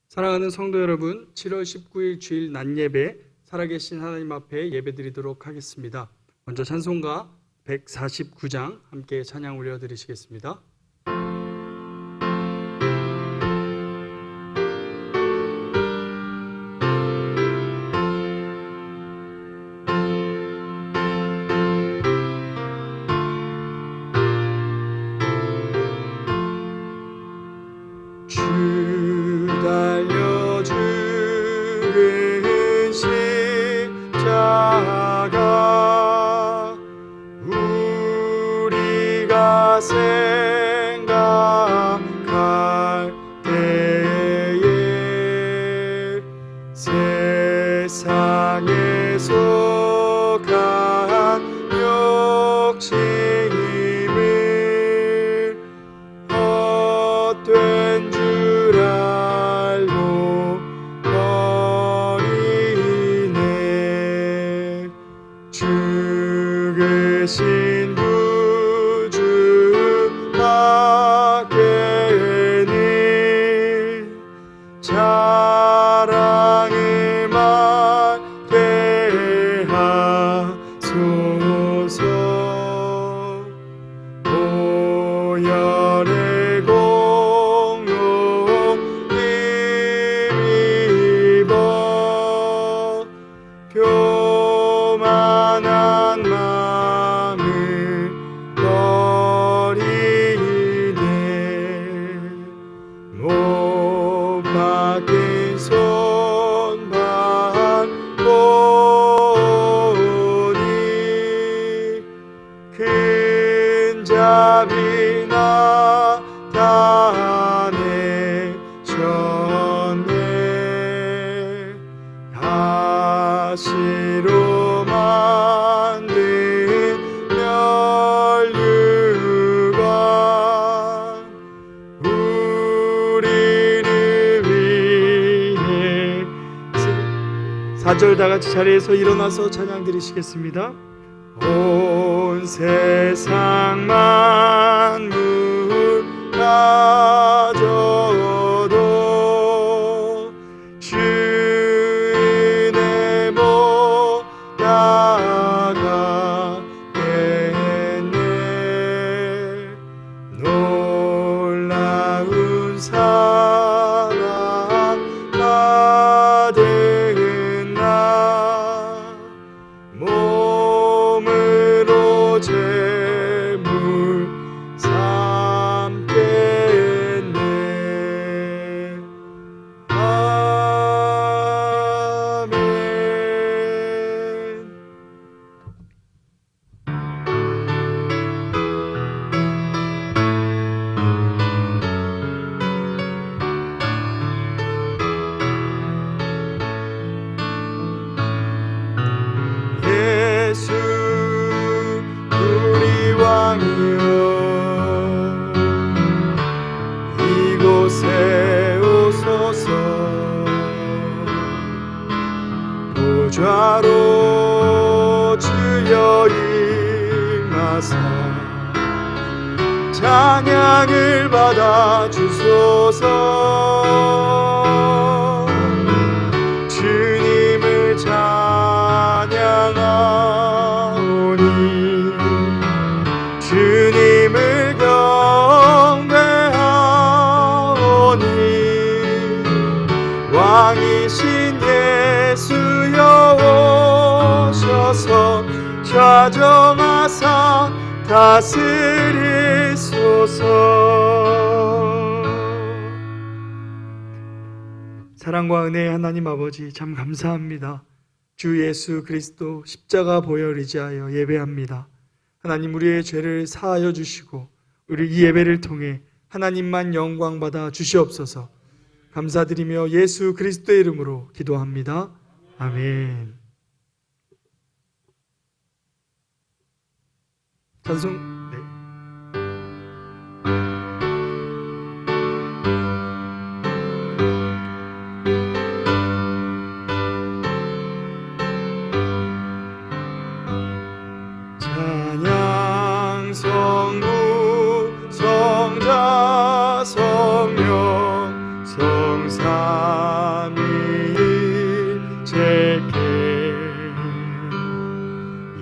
사랑하는 성도 여러분, 7월 19일 주일 낮예배 살아계신 하나님 앞에 예배드리도록 하겠습니다. 먼저 찬송가 149장 함께 찬양 올려드리시겠습니다. 생각할 때에 세상에 속한 욕심을 헛된 줄 알고 버리네. 죽으신 사랑을 맡게 하소서. 보혈의 공로 힘입어 교만한 마음을 버리네. 못 박힌 손발 보니 큰 자비 나타내셨네. 가시로 만든 면류관 우리를 위해. 4절 다같이 자리에서 일어나서 찬양 드리시겠습니다. 온 세상 만물 가져도 주 은혜 못 나가겠네. 놀라운 사랑 받은 나 몸으로 제물 삼겠네. 아멘. 예수 우리 왕이여, 이곳에 오소서. 보좌로 주여 임하사 찬양을 받아 주소서. 주님을 찬양하오니 주님을 경배하오니 왕이신 예수여 오셔서 좌정하사 다스리소서. 사랑과 은혜의 하나님 아버지, 참 감사합니다. 주 예수 그리스도 십자가 보혈 의지하여 예배합니다. 하나님, 우리의 죄를 사하여 주시고 우리 이 예배를 통해 하나님만 영광 받아 주시옵소서. 감사드리며 예수 그리스도의 이름으로 기도합니다. 아멘. 찬송. 찬양 성부 성자 성령 성삼 삼위일체께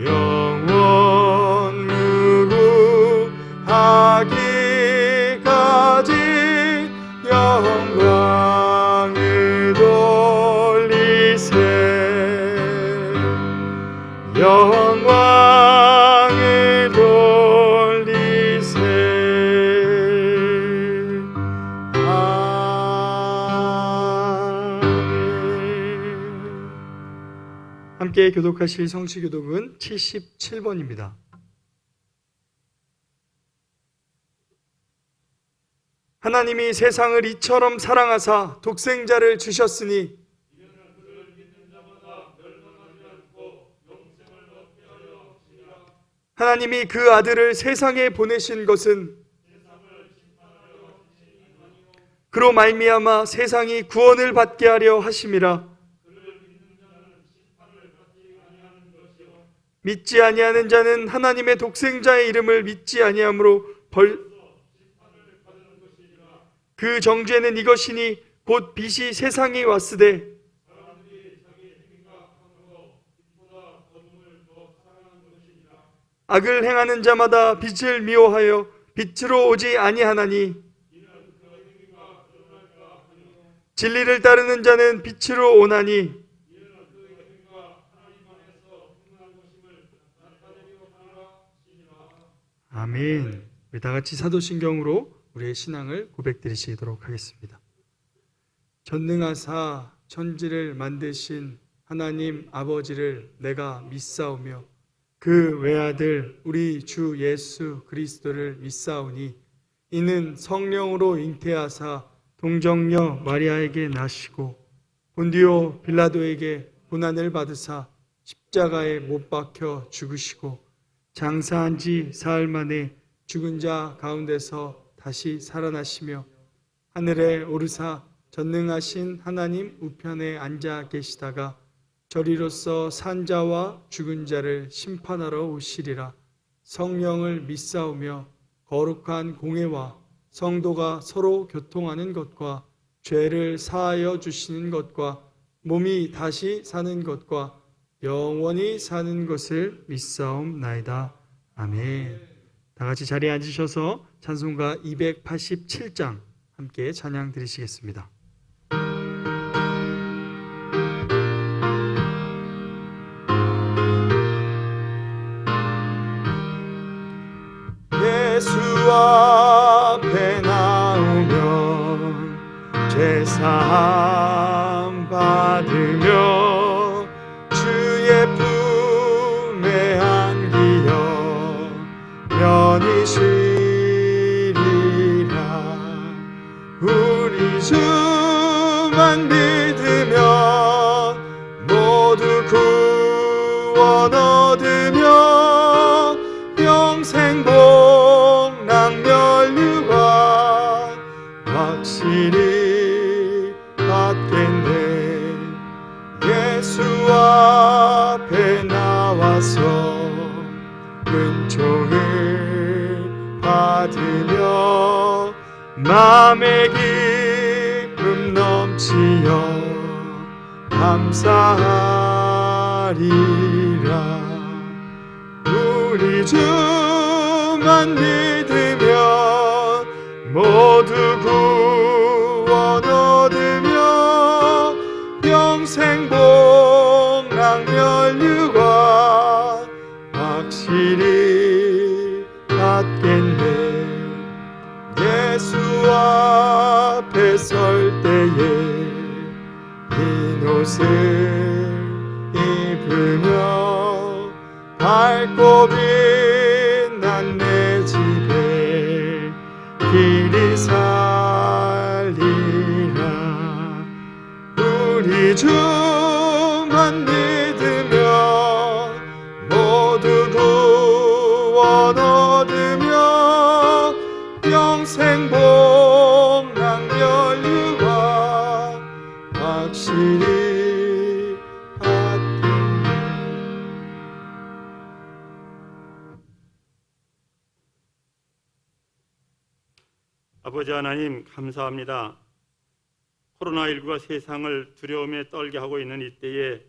영원 무궁하기까지 영광을 돌리세 영광을 돌리세 아멘. 함께 교독하실 성시교독은 77번입니다. 하나님이 세상을 이처럼 사랑하사 독생자를 주셨으니 하나님이 그 아들을 세상에 보내신 것은 그로 말미암아 세상이 구원을 받게 하려 하심이라. 믿지 아니하는 자는 하나님의 독생자의 이름을 믿지 아니하므로 그 정죄는 이것이니 곧 빛이 세상에 왔으되 악을 행하는 자마다 빛을 미워하여 빛으로 오지 아니하나니 진리를 따르는 자는 빛으로 오나니 아멘. 우리 다 같이 사도신경으로 우리의 신앙을 고백드리시도록 하겠습니다. 전능하사 천지를 만드신 하나님 아버지를 내가 믿사오며 그 외아들 우리 주 예수 그리스도를 믿사오니 이는 성령으로 잉태하사 동정녀 마리아에게 나시고 본디오 빌라도에게 고난을 받으사 십자가에 못 박혀 죽으시고 장사한 지 사흘 만에 죽은 자 가운데서 다시 살아나시며 하늘에 오르사 전능하신 하나님 우편에 앉아 계시다가 저리로서 산 자와 죽은 자를 심판하러 오시리라. 성령을 믿사오며 거룩한 공회와 성도가 서로 교통하는 것과 죄를 사하여 주시는 것과 몸이 다시 사는 것과 영원히 사는 것을 믿사옵나이다. 아멘. 다 같이 자리에 앉으셔서 찬송가 287장 함께 찬양 드리시겠습니다. 예수 앞에 나오면 죄사함 받으며 주의 품에 안기어 편히 쉬리라. 우리 주만 믿으면 모두 구원 얻으며 영생 복락 멸류관 확실히 받겠네. 예수 앞에 나와서 은총을 받으며 마음의 기쁨 넘치어 감사하리라. 우리 주만 믿으면 모두 구원 얻으며 영생 복락 멸류관 확실히 받겠네. 예수 앞에 설 때에 흰 옷을 입으며 밝고 빛난 내 집에 길이 살리라. 우리 주만 믿으면 모두 구원 얻으며 영생 복락 멸류관 확실히 받겠네. 아버지 하나님 감사합니다. 코로나19가 세상을 두려움에 떨게 하고 있는 이때에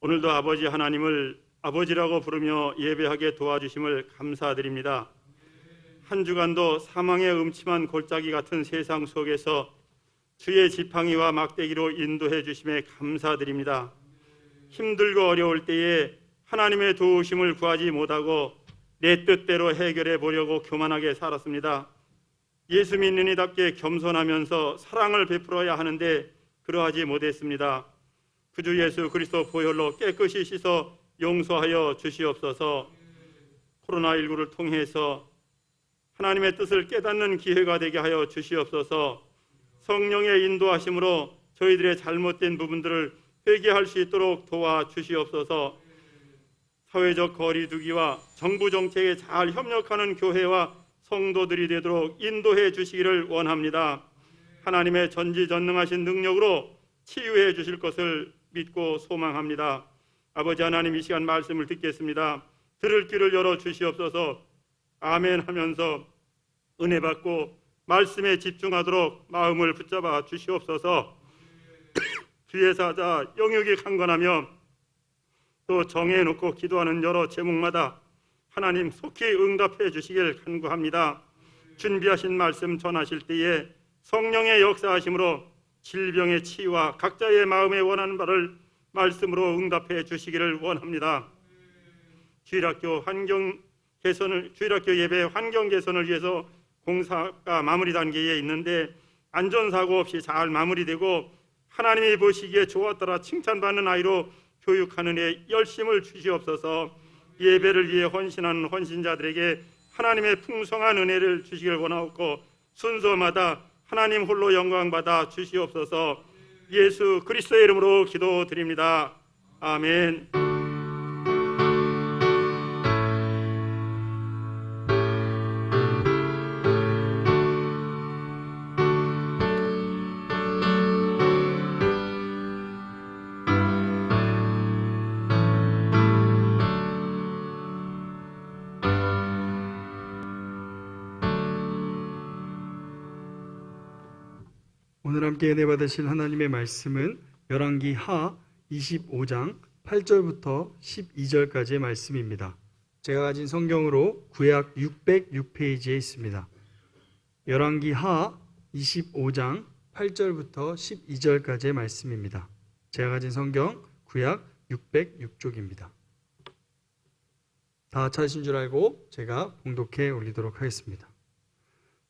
오늘도 아버지 하나님을 아버지라고 부르며 예배하게 도와주심을 감사드립니다. 한 주간도 사망의 음침한 골짜기 같은 세상 속에서 주의 지팡이와 막대기로 인도해 주심에 감사드립니다. 힘들고 어려울 때에 하나님의 도우심을 구하지 못하고 내 뜻대로 해결해 보려고 교만하게 살았습니다. 예수 믿는 이답게 겸손하면서 사랑을 베풀어야 하는데 그러하지 못했습니다. 구주 예수 그리스도 보혈로 깨끗이 씻어 용서하여 주시옵소서. 코로나19를 통해서 하나님의 뜻을 깨닫는 기회가 되게 하여 주시옵소서. 성령의 인도하심으로 저희들의 잘못된 부분들을 회개할 수 있도록 도와주시옵소서. 사회적 거리두기와 정부 정책에 잘 협력하는 교회와 성도들이 되도록 인도해 주시기를 원합니다. 하나님의 전지전능하신 능력으로 치유해 주실 것을 믿고 소망합니다. 아버지 하나님, 이 시간 말씀을 듣겠습니다. 들을 귀를 열어 주시옵소서. 아멘 하면서 은혜 받고 말씀에 집중하도록 마음을 붙잡아 주시옵소서. 주의 사자 영역이 강건하며 또 정해놓고 기도하는 여러 제목마다 하나님 속히 응답해 주시길 간구합니다. 준비하신 말씀 전하실 때에 성령의 역사하심으로 질병의 치유와 각자의 마음에 원하는 바를 말씀으로 응답해 주시기를 원합니다. 주일학교 예배 환경 개선을 위해서 공사가 마무리 단계에 있는데 안전사고 없이 잘 마무리되고 하나님이 보시기에 좋았더라 칭찬받는 아이로 교육하는 데 열심을 주시옵소서. 예배를 위해 헌신하는 헌신자들에게 하나님의 풍성한 은혜를 주시길 원하옵고 순서마다 하나님 홀로 영광받아 주시옵소서. 예수 그리스도의 이름으로 기도드립니다. 아멘. 오늘 함께 은혜 받으실 하나님의 말씀은 열왕기 하 25장 8절부터 12절까지의 말씀입니다. 제가 가진 성경으로 구약 606페이지에 있습니다. 열왕기 하 25장 8절부터 12절까지의 말씀입니다. 제가 가진 성경 구약 606쪽입니다. 다 찾으신 줄 알고 제가 봉독해 올리도록 하겠습니다.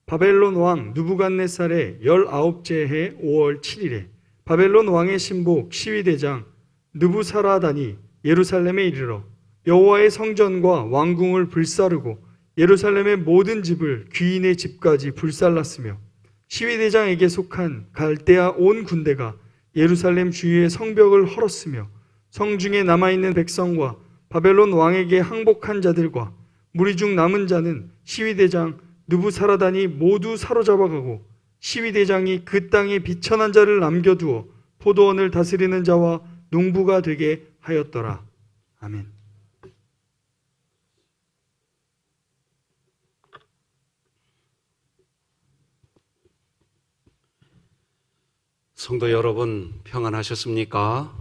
바벨론 왕 느부갓네살의 19째 해 5월 7일에 바벨론 왕의 신복 시위대장 느부사라단이 예루살렘에 이르러 여호와의 성전과 왕궁을 불사르고 예루살렘의 모든 집을 귀인의 집까지 불살랐으며 시위대장에게 속한 갈대아 온 군대가 예루살렘 주위의 성벽을 헐었으며 성중에 남아있는 백성과 바벨론 왕에게 항복한 자들과 무리 중 남은 자는 시위대장 느부사라단이 모두 사로잡아가고 시위대장이 그 땅에 비천한 자를 남겨두어 포도원을 다스리는 자와 농부가 되게 하였더라. 아멘. 성도 여러분, 평안하셨습니까?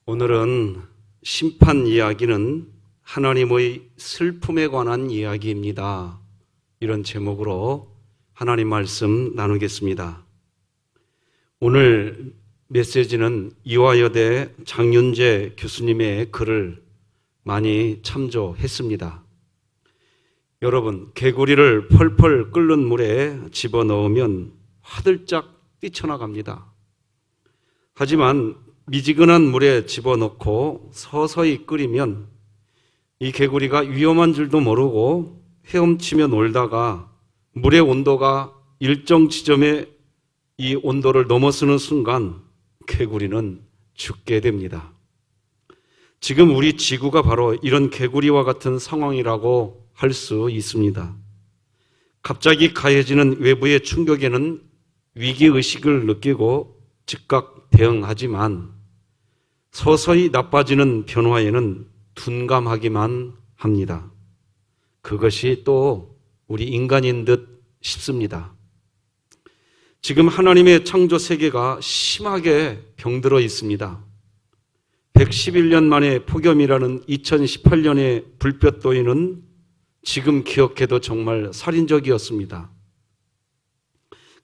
오늘은 심판 이야기는 하나님의 슬픔에 관한 이야기입니다. 이런 제목으로 하나님 말씀 나누겠습니다. 오늘 메시지는 이화여대 장윤재 교수님의 글을 많이 참조했습니다. 여러분, 개구리를 펄펄 끓는 물에 집어넣으면 화들짝 뛰쳐나갑니다. 하지만 미지근한 물에 집어넣고 서서히 끓이면 이 개구리가 위험한 줄도 모르고 헤엄치며 놀다가 물의 온도가 일정 지점에 이 온도를 넘어서는 순간 개구리는 죽게 됩니다. 지금 우리 지구가 바로 이런 개구리와 같은 상황이라고 할 수 있습니다. 갑자기 가해지는 외부의 충격에는 위기의식을 느끼고 즉각 대응하지만 서서히 나빠지는 변화에는 둔감하기만 합니다. 그것이 또 우리 인간인 듯 싶습니다. 지금 하나님의 창조 세계가 심하게 병들어 있습니다. 111년 만에 폭염이라는 2018년의 불볕더위는 지금 기억해도 정말 살인적이었습니다.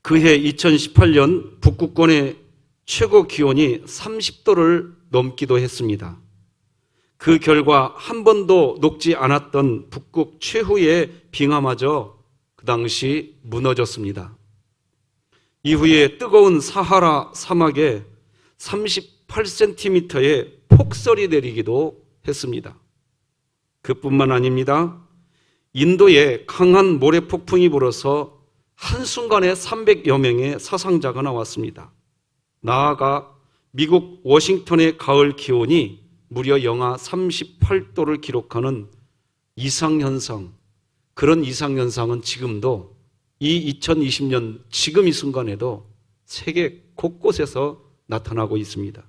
그해 2018년 북극권의 최고 기온이 30도를 넘기도 했습니다. 그 결과 한 번도 녹지 않았던 북극 최후의 빙하마저 그 당시 무너졌습니다. 이후에 뜨거운 사하라 사막에 38cm의 폭설이 내리기도 했습니다. 그뿐만 아닙니다. 인도에 강한 모래폭풍이 불어서 한순간에 300여 명의 사상자가 나왔습니다. 나아가 미국 워싱턴의 가을 기온이 무려 영하 38도를 기록하는 이상현상, 그런 이상현상은 지금도 이 2020년 지금 이 순간에도 세계 곳곳에서 나타나고 있습니다.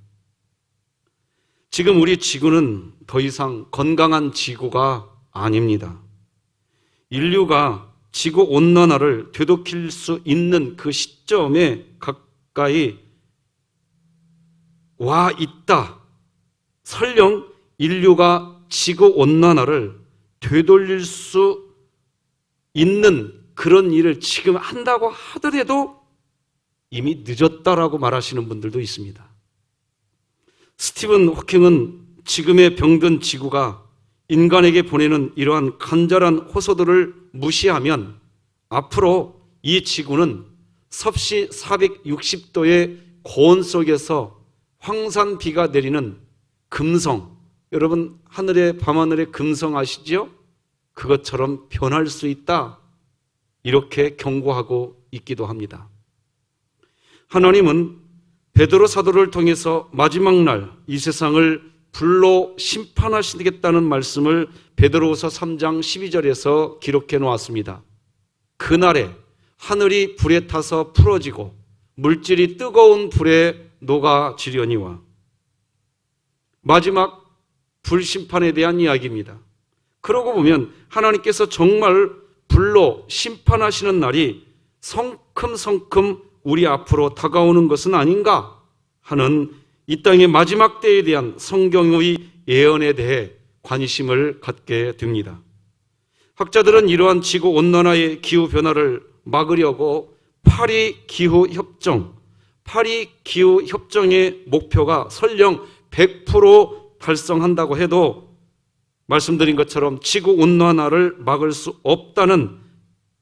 지금 우리 지구는 더 이상 건강한 지구가 아닙니다. 인류가 지구 온난화를 되돌릴 수 있는 그 시점에 가까이 와 있다. 설령 인류가 지구 온난화를 되돌릴 수 있는 그런 일을 지금 한다고 하더라도 이미 늦었다라고 말하시는 분들도 있습니다. 스티븐 호킹은 지금의 병든 지구가 인간에게 보내는 이러한 간절한 호소들을 무시하면 앞으로 이 지구는 섭씨 460도의 고온 속에서 황산비가 내리는 금성, 여러분 하늘의 밤하늘의 금성 아시죠? 그것처럼 변할 수 있다, 이렇게 경고하고 있기도 합니다. 하나님은 베드로 사도를 통해서 마지막 날 이 세상을 불로 심판하시겠다는 말씀을 베드로후서 3장 12절에서 기록해 놓았습니다. 그날에 하늘이 불에 타서 풀어지고 물질이 뜨거운 불에 녹아지려니와, 마지막 불심판에 대한 이야기입니다. 그러고 보면 하나님께서 정말 불로 심판하시는 날이 성큼성큼 우리 앞으로 다가오는 것은 아닌가 하는 이 땅의 마지막 때에 대한 성경의 예언에 대해 관심을 갖게 됩니다. 학자들은 이러한 지구온난화의 기후변화를 막으려고 파리 기후협정의 목표가 설령 100% 달성한다고 해도 말씀드린 것처럼 지구온난화를 막을 수 없다는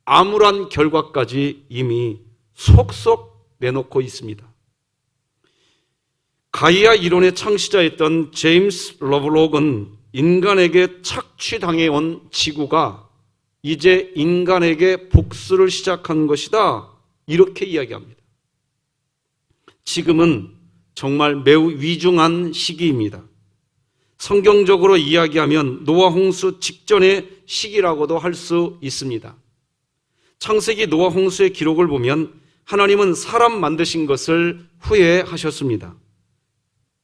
암울한 결과까지 이미 속속 내놓고 있습니다. 가이아 이론의 창시자였던 제임스 러블록은 인간에게 착취당해온 지구가 이제 인간에게 복수를 시작한 것이다, 이렇게 이야기합니다. 지금은 정말 매우 위중한 시기입니다. 성경적으로 이야기하면 노아 홍수 직전의 시기라고도 할 수 있습니다. 창세기 노아 홍수의 기록을 보면 하나님은 사람 만드신 것을 후회하셨습니다.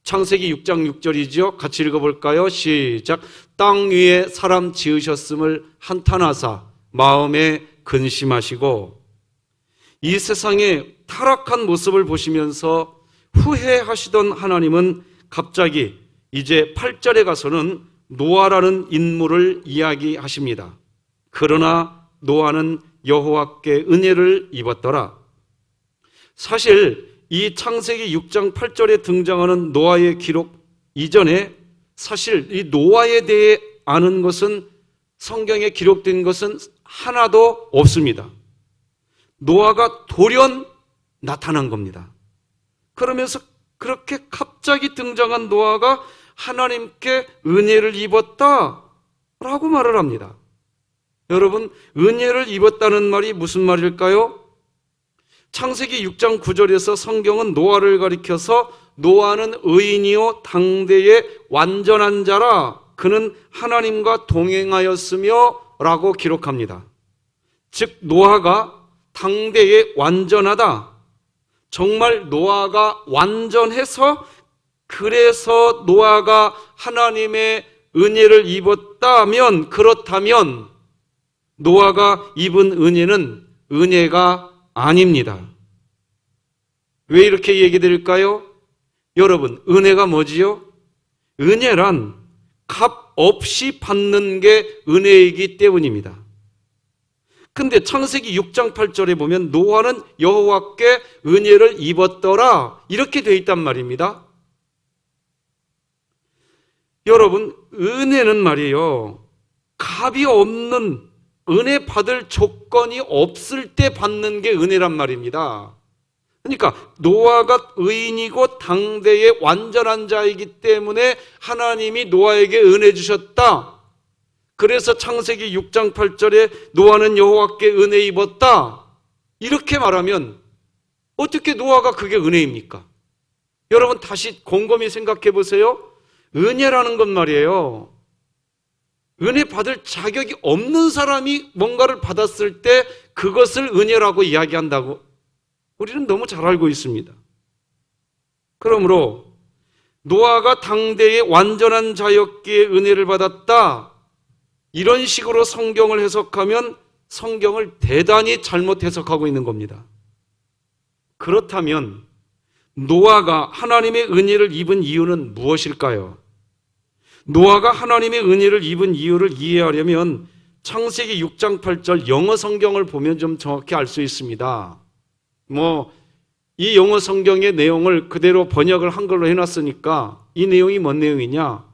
창세기 6장 6절이죠. 같이 읽어볼까요? 시작. 땅 위에 사람 지으셨음을 한탄하사 마음에 근심하시고, 이 세상의 타락한 모습을 보시면서 후회하시던 하나님은 갑자기 이제 8절에 가서는 노아라는 인물을 이야기하십니다. 그러나 노아는 여호와께 은혜를 입었더라. 사실 이 창세기 6장 8절에 등장하는 노아의 기록 이전에 사실 이 노아에 대해 아는 것은, 성경에 기록된 것은 하나도 없습니다. 노아가 돌연 나타난 겁니다. 그러면서 그렇게 갑자기 등장한 노아가 하나님께 은혜를 입었다라고 말을 합니다. 여러분, 은혜를 입었다는 말이 무슨 말일까요? 창세기 6장 9절에서 성경은 노아를 가리켜서 노아는 의인이요 당대의 완전한 자라, 그는 하나님과 동행하였으며 라고 기록합니다. 즉 노아가 당대의 완전하다, 정말 노아가 완전해서 그래서 노아가 하나님의 은혜를 입었다면, 그렇다면 노아가 입은 은혜는 은혜가 아닙니다. 왜 이렇게 얘기 드릴까요? 여러분, 은혜가 뭐지요? 은혜란 값 없이 받는 게 은혜이기 때문입니다. 근데 창세기 6장 8절에 보면 노아는 여호와께 은혜를 입었더라 이렇게 되어 있단 말입니다. 여러분, 은혜는 말이에요, 값이 없는, 은혜 받을 조건이 없을 때 받는 게 은혜란 말입니다. 그러니까 노아가 의인이고 당대의 완전한 자이기 때문에 하나님이 노아에게 은혜 주셨다. 그래서 창세기 6장 8절에 노아는 여호와께 은혜 입었다 이렇게 말하면 어떻게 노아가 그게 은혜입니까? 여러분, 다시 곰곰이 생각해 보세요. 은혜라는 건 말이에요, 은혜 받을 자격이 없는 사람이 뭔가를 받았을 때 그것을 은혜라고 이야기한다고 우리는 너무 잘 알고 있습니다. 그러므로 노아가 당대의 완전한 자였기에 은혜를 받았다, 이런 식으로 성경을 해석하면 성경을 대단히 잘못 해석하고 있는 겁니다. 그렇다면 노아가 하나님의 은혜를 입은 이유는 무엇일까요? 노아가 하나님의 은혜를 입은 이유를 이해하려면 창세기 6장 8절 영어 성경을 보면 좀 정확히 알 수 있습니다. 이 영어 성경의 내용을 그대로 번역을 한글로 해놨으니까 이 내용이 뭔 내용이냐?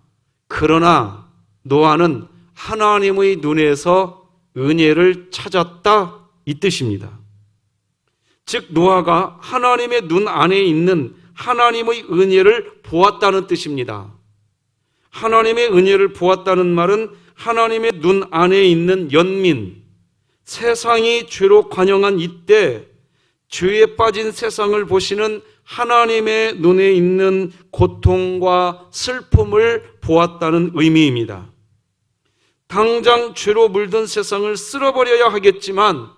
그러나 노아는 하나님의 눈에서 은혜를 찾았다, 이 뜻입니다. 즉 노아가 하나님의 눈 안에 있는 하나님의 은혜를 보았다는 뜻입니다. 하나님의 은혜를 보았다는 말은 하나님의 눈 안에 있는 연민, 세상이 죄로 관영한 이때 죄에 빠진 세상을 보시는 하나님의 눈에 있는 고통과 슬픔을 보았다는 의미입니다. 당장 죄로 물든 세상을 쓸어버려야 하겠지만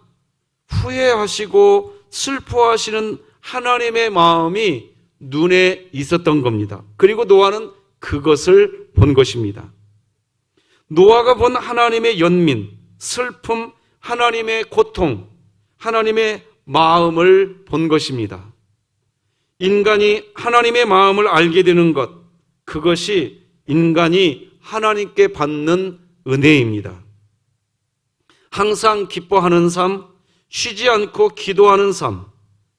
후회하시고 슬퍼하시는 하나님의 마음이 눈에 있었던 겁니다. 그리고 노아는 그것을 본 것입니다. 노아가 본 하나님의 연민, 슬픔, 하나님의 고통, 하나님의 마음을 본 것입니다. 인간이 하나님의 마음을 알게 되는 것, 그것이 인간이 하나님께 받는 은혜입니다. 항상 기뻐하는 삶, 쉬지 않고 기도하는 삶,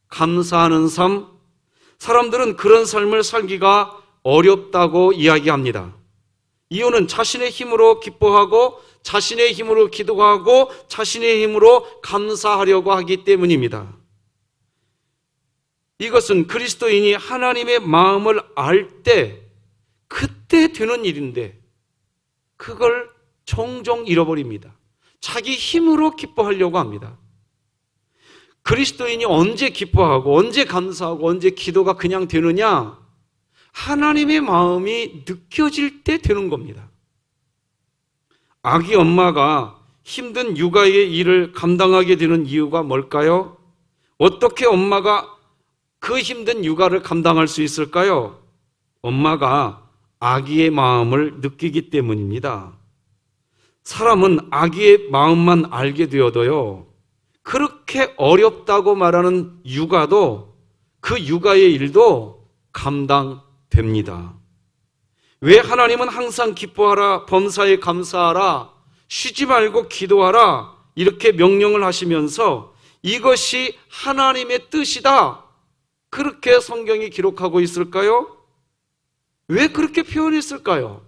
감사하는 삶, 사람들은 그런 삶을 살기가 어렵다고 이야기합니다. 이유는 자신의 힘으로 기뻐하고 자신의 힘으로 기도하고 자신의 힘으로 감사하려고 하기 때문입니다. 이것은 그리스도인이 하나님의 마음을 알 때 그때 되는 일인데 그걸 종종 잃어버립니다. 자기 힘으로 기뻐하려고 합니다. 그리스도인이 언제 기뻐하고 언제 감사하고 언제 기도가 그냥 되느냐? 하나님의 마음이 느껴질 때 되는 겁니다. 아기 엄마가 힘든 육아의 일을 감당하게 되는 이유가 뭘까요? 어떻게 엄마가 그 힘든 육아를 감당할 수 있을까요? 엄마가 아기의 마음을 느끼기 때문입니다. 사람은 아기의 마음만 알게 되어도요, 그렇게 어렵다고 말하는 육아도, 그 육아의 일도 감당됩니다. 왜 하나님은 항상 기뻐하라, 범사에 감사하라, 쉬지 말고 기도하라 이렇게 명령을 하시면서 이것이 하나님의 뜻이다, 그렇게 성경이 기록하고 있을까요? 왜 그렇게 표현했을까요?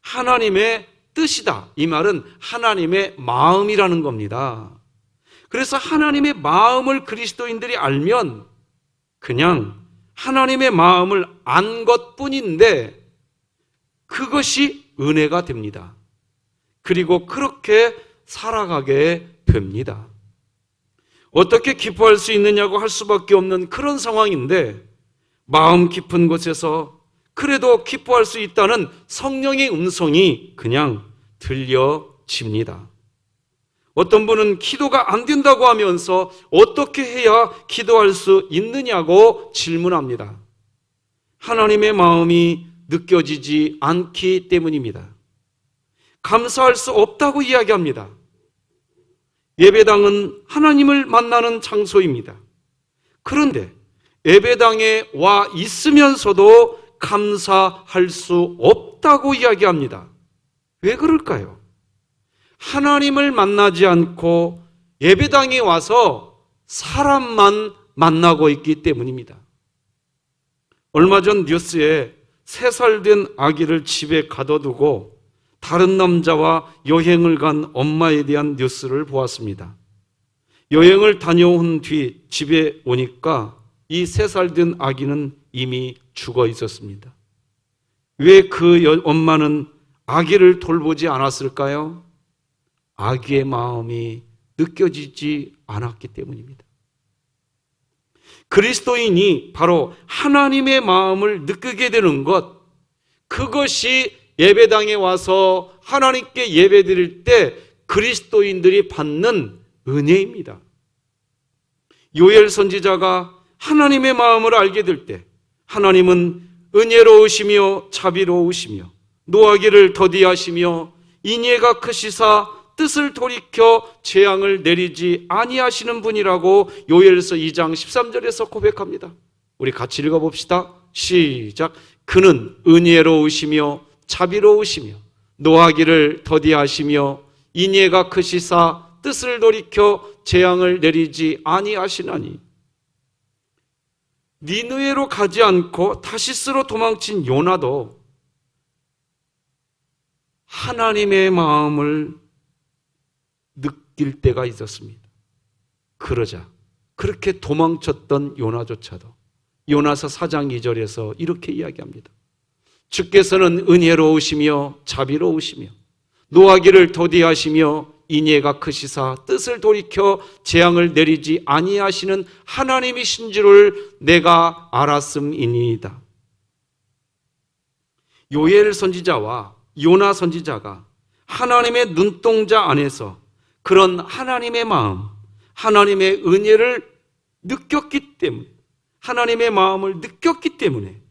하나님의 뜻이다, 이 말은 하나님의 마음이라는 겁니다. 그래서 하나님의 마음을 그리스도인들이 알면 그냥 하나님의 마음을 안 것뿐인데 그것이 은혜가 됩니다. 그리고 그렇게 살아가게 됩니다. 어떻게 기뻐할 수 있느냐고 할 수밖에 없는 그런 상황인데 마음 깊은 곳에서 그래도 기뻐할 수 있다는 성령의 음성이 그냥 들려집니다. 어떤 분은 기도가 안 된다고 하면서 어떻게 해야 기도할 수 있느냐고 질문합니다. 하나님의 마음이 느껴지지 않기 때문입니다. 감사할 수 없다고 이야기합니다. 예배당은 하나님을 만나는 장소입니다. 그런데 예배당에 와 있으면서도 감사할 수 없다고 이야기합니다. 왜 그럴까요? 하나님을 만나지 않고 예배당에 와서 사람만 만나고 있기 때문입니다. 얼마 전 뉴스에 3살 된 아기를 집에 가둬두고 다른 남자와 여행을 간 엄마에 대한 뉴스를 보았습니다. 여행을 다녀온 뒤 집에 오니까 이 3살 된 아기는 이미 죽어 있었습니다. 왜 그 엄마는 아기를 돌보지 않았을까요? 아기의 마음이 느껴지지 않았기 때문입니다. 그리스도인이 바로 하나님의 마음을 느끼게 되는 것, 그것이 예배당에 와서 하나님께 예배드릴 때 그리스도인들이 받는 은혜입니다. 요엘 선지자가 하나님의 마음을 알게 될 때 하나님은 은혜로우시며 자비로우시며 노하기를 더디하시며 인애가 크시사 뜻을 돌이켜 재앙을 내리지 아니하시는 분이라고 요엘서 2장 13절에서 고백합니다. 우리 같이 읽어봅시다. 시작. 그는 은혜로우시며 자비로우시며 노하기를 더디하시며 인애가 크시사 뜻을 돌이켜 재앙을 내리지 아니하시나니. 니느웨로 가지 않고 다시스로 도망친 요나도 하나님의 마음을 느낄 때가 있었습니다. 그러자 그렇게 도망쳤던 요나조차도 요나서 4장 2절에서 이렇게 이야기합니다. 주께서는 은혜로우시며 자비로우시며 노하기를 더디하시며 인애가 크시사 뜻을 돌이켜 재앙을 내리지 아니하시는 하나님이신 줄을 내가 알았음이니이다. 요엘 선지자와 요나 선지자가 하나님의 눈동자 안에서 그런 하나님의 마음, 하나님의 은혜를 느꼈기 때문에, 하나님의 마음을 느꼈기 때문에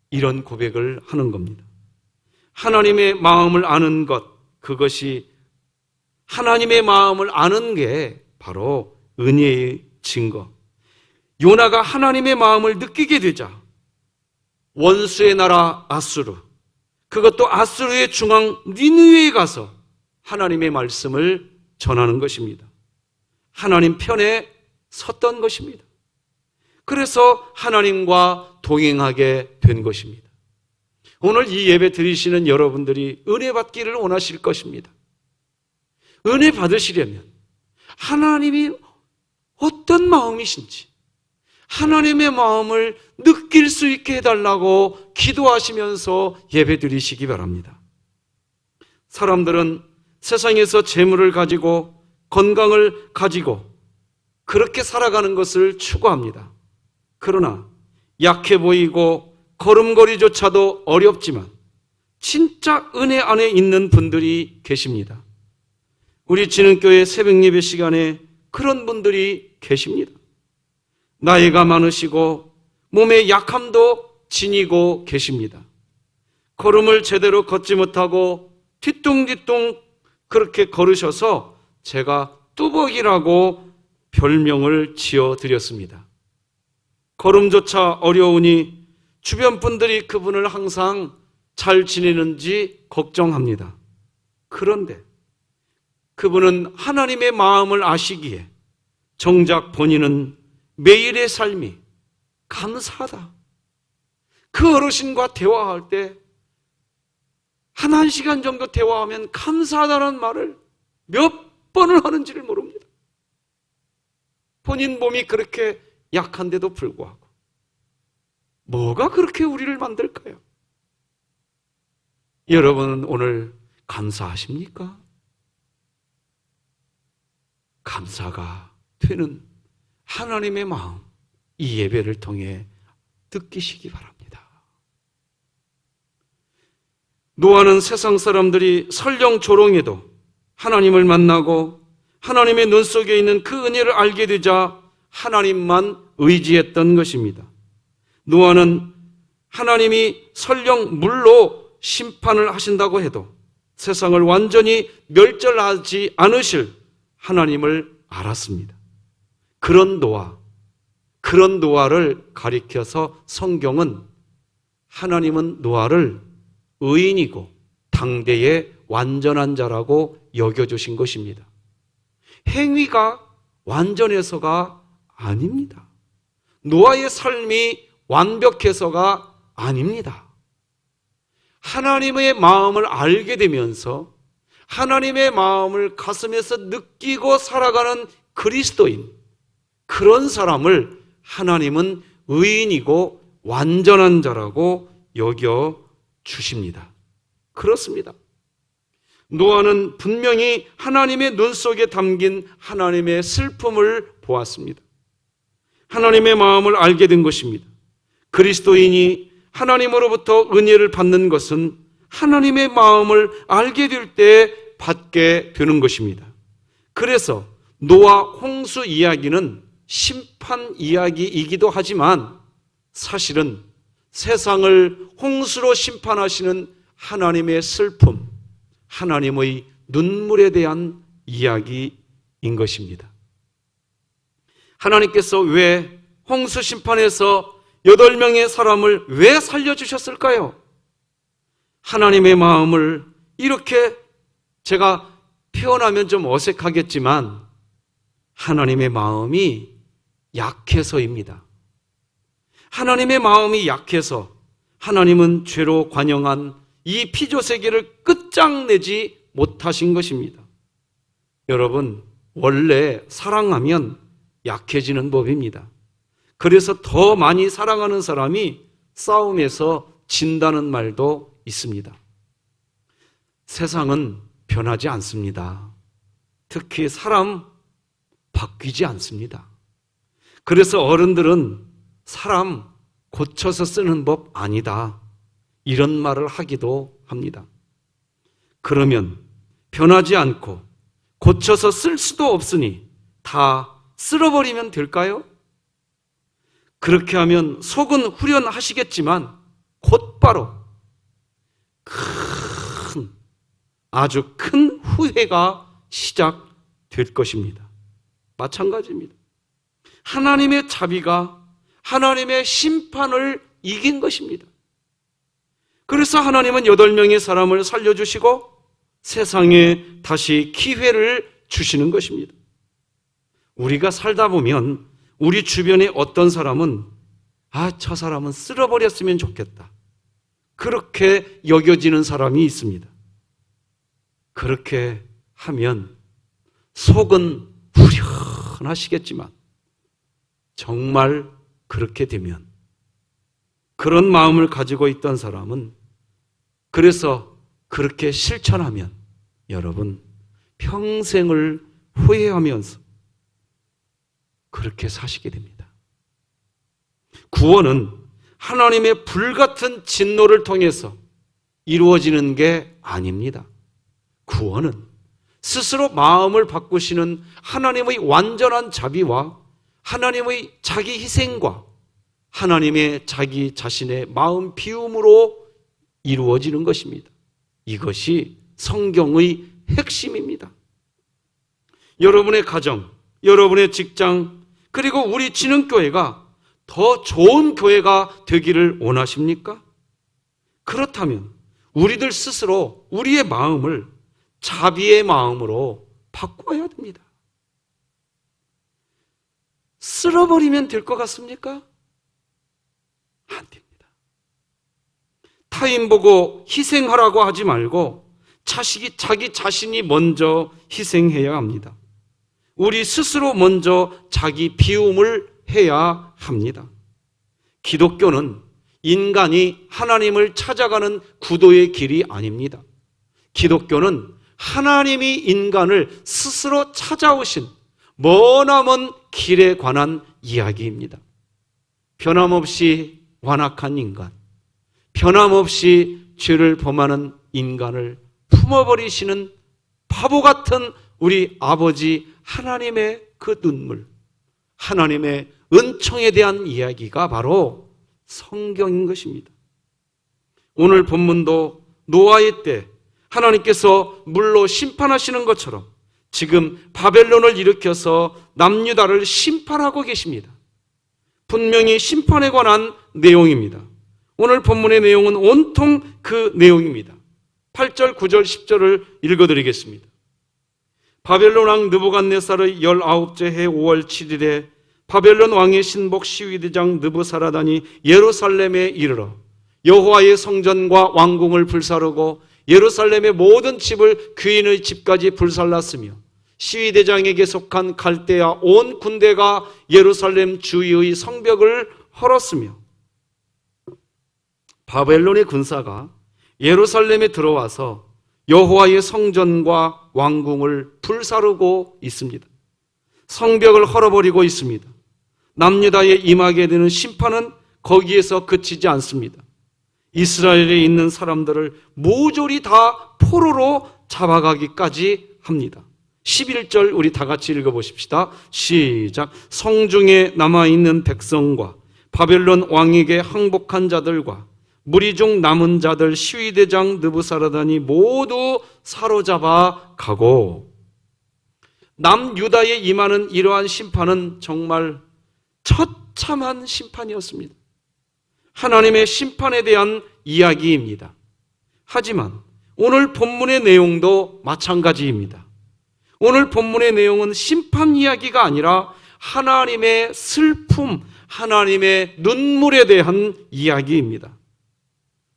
이런 고백을 하는 겁니다. 하나님의 마음을 아는 것, 그것이 하나님의 마음을 아는 게 바로 은혜의 증거. 요나가 하나님의 마음을 느끼게 되자 원수의 나라 아수르, 그것도 아수르의 중앙 니느웨에 가서 하나님의 말씀을 전하는 것입니다. 하나님 편에 섰던 것입니다. 그래서 하나님과 동행하게 된 것입니다. 오늘 이 예배 드리시는 여러분들이 은혜 받기를 원하실 것입니다. 은혜 받으시려면 하나님이 어떤 마음이신지 하나님의 마음을 느낄 수 있게 해달라고 기도하시면서 예배 드리시기 바랍니다. 사람들은 세상에서 재물을 가지고 건강을 가지고 그렇게 살아가는 것을 추구합니다. 그러나 약해 보이고 걸음걸이조차도 어렵지만 진짜 은혜 안에 있는 분들이 계십니다. 우리 진흥교회 새벽 예배 시간에 그런 분들이 계십니다. 나이가 많으시고 몸의 약함도 지니고 계십니다. 걸음을 제대로 걷지 못하고 뒤뚱뒤뚱 그렇게 걸으셔서 제가 뚜벅이라고 별명을 지어드렸습니다. 걸음조차 어려우니 주변 분들이 그분을 항상 잘 지내는지 걱정합니다. 그런데 그분은 하나님의 마음을 아시기에 정작 본인은 매일의 삶이 감사하다. 그 어르신과 대화할 때 한 시간 정도 대화하면 감사하다는 말을 몇 번을 하는지를 모릅니다. 본인 몸이 그렇게 약한데도 불구하고 뭐가 그렇게 우리를 만들까요? 여러분은 오늘 감사하십니까? 감사가 되는 하나님의 마음, 이 예배를 통해 느끼시기 바랍니다. 노아는 세상 사람들이 설령 조롱해도 하나님을 만나고 하나님의 눈 속에 있는 그 은혜를 알게 되자 하나님만 의지했던 것입니다. 노아는 하나님이 설령 물로 심판을 하신다고 해도 세상을 완전히 멸절하지 않으실 하나님을 알았습니다. 그런 노아, 그런 노아를 가리켜서 성경은 하나님은 노아를 의인이고 당대의 완전한 자라고 여겨주신 것입니다. 행위가 완전해서가 아닙니다. 노아의 삶이 완벽해서가 아닙니다. 하나님의 마음을 알게 되면서 하나님의 마음을 가슴에서 느끼고 살아가는 그리스도인, 그런 사람을 하나님은 의인이고 완전한 자라고 여겨 주십니다. 그렇습니다. 노아는 분명히 하나님의 눈 속에 담긴 하나님의 슬픔을 보았습니다. 하나님의 마음을 알게 된 것입니다. 그리스도인이 하나님으로부터 은혜를 받는 것은 하나님의 마음을 알게 될 때 받게 되는 것입니다. 그래서 노아 홍수 이야기는 심판 이야기이기도 하지만 사실은 세상을 홍수로 심판하시는 하나님의 슬픔, 하나님의 눈물에 대한 이야기인 것입니다. 하나님께서 왜 홍수 심판에서 8명의 사람을 왜 살려주셨을까요? 하나님의 마음을 이렇게 제가 표현하면 좀 어색하겠지만 하나님의 마음이 약해서입니다. 하나님의 마음이 약해서 하나님은 죄로 관영한 이 피조세계를 끝장내지 못하신 것입니다. 여러분, 원래 사랑하면 약해지는 법입니다. 그래서 더 많이 사랑하는 사람이 싸움에서 진다는 말도 있습니다. 세상은 변하지 않습니다. 특히 사람 바뀌지 않습니다. 그래서 어른들은 사람 고쳐서 쓰는 법 아니다, 이런 말을 하기도 합니다. 그러면 변하지 않고 고쳐서 쓸 수도 없으니 다 쓸어버리면 될까요? 그렇게 하면 속은 후련하시겠지만 곧바로 아주 큰 후회가 시작될 것입니다. 마찬가지입니다. 하나님의 자비가 하나님의 심판을 이긴 것입니다. 그래서 하나님은 8명의 사람을 살려주시고 세상에 다시 기회를 주시는 것입니다. 우리가 살다 보면 우리 주변에 어떤 사람은 저 사람은 쓸어버렸으면 좋겠다, 그렇게 여겨지는 사람이 있습니다. 그렇게 하면 속은 후련하시겠지만 정말 그렇게 되면 그런 마음을 가지고 있던 사람은 그래서 그렇게 실천하면 여러분 평생을 후회하면서 그렇게 사시게 됩니다. 구원은 하나님의 불같은 진노를 통해서 이루어지는 게 아닙니다. 구원은 스스로 마음을 바꾸시는 하나님의 완전한 자비와 하나님의 자기 희생과 하나님의 자기 자신의 마음 비움으로 이루어지는 것입니다. 이것이 성경의 핵심입니다. 여러분의 가정, 여러분의 직장, 그리고 우리 진흥교회가 더 좋은 교회가 되기를 원하십니까? 그렇다면 우리들 스스로 우리의 마음을 자비의 마음으로 바꿔야 됩니다. 쓸어버리면 될 것 같습니까? 안 됩니다. 타인 보고 희생하라고 하지 말고 자기 자신이 먼저 희생해야 합니다. 우리 스스로 먼저 자기 비움을 해야 합니다. 기독교는 인간이 하나님을 찾아가는 구도의 길이 아닙니다. 기독교는 하나님이 인간을 스스로 찾아오신 머나먼 길에 관한 이야기입니다. 변함없이 완악한 인간, 변함없이 죄를 범하는 인간을 품어버리시는 바보 같은 우리 아버지 하나님의 그 눈물, 하나님의 은총에 대한 이야기가 바로 성경인 것입니다. 오늘 본문도 노아의 때 하나님께서 물로 심판하시는 것처럼 지금 바벨론을 일으켜서 남유다를 심판하고 계십니다. 분명히 심판에 관한 내용입니다. 오늘 본문의 내용은 온통 그 내용입니다. 8절, 9절, 10절을 읽어드리겠습니다. 바벨론 왕 느부갓네살의 19째 해 5월 7일에 바벨론 왕의 신복 시위대장 느부사라단이 예루살렘에 이르러 여호와의 성전과 왕궁을 불사르고 예루살렘의 모든 집을 귀인의 집까지 불살랐으며 시위대장에게 속한 갈대아 온 군대가 예루살렘 주위의 성벽을 헐었으며 바벨론의 군사가 예루살렘에 들어와서 여호와의 성전과 왕궁을 불사르고 있습니다. 성벽을 헐어버리고 있습니다. 남유다에 임하게 되는 심판은 거기에서 그치지 않습니다. 이스라엘에 있는 사람들을 모조리 다 포로로 잡아가기까지 합니다. 11절 우리 다 같이 읽어보십시다. 시작. 성중에 남아있는 백성과 바벨론 왕에게 항복한 자들과 무리 중 남은 자들 시위대장 느부사라단이 모두 사로잡아 가고, 남유다에 임하는 이러한 심판은 정말 처참한 심판이었습니다. 하나님의 심판에 대한 이야기입니다. 하지만 오늘 본문의 내용도 마찬가지입니다. 오늘 본문의 내용은 심판 이야기가 아니라 하나님의 슬픔, 하나님의 눈물에 대한 이야기입니다.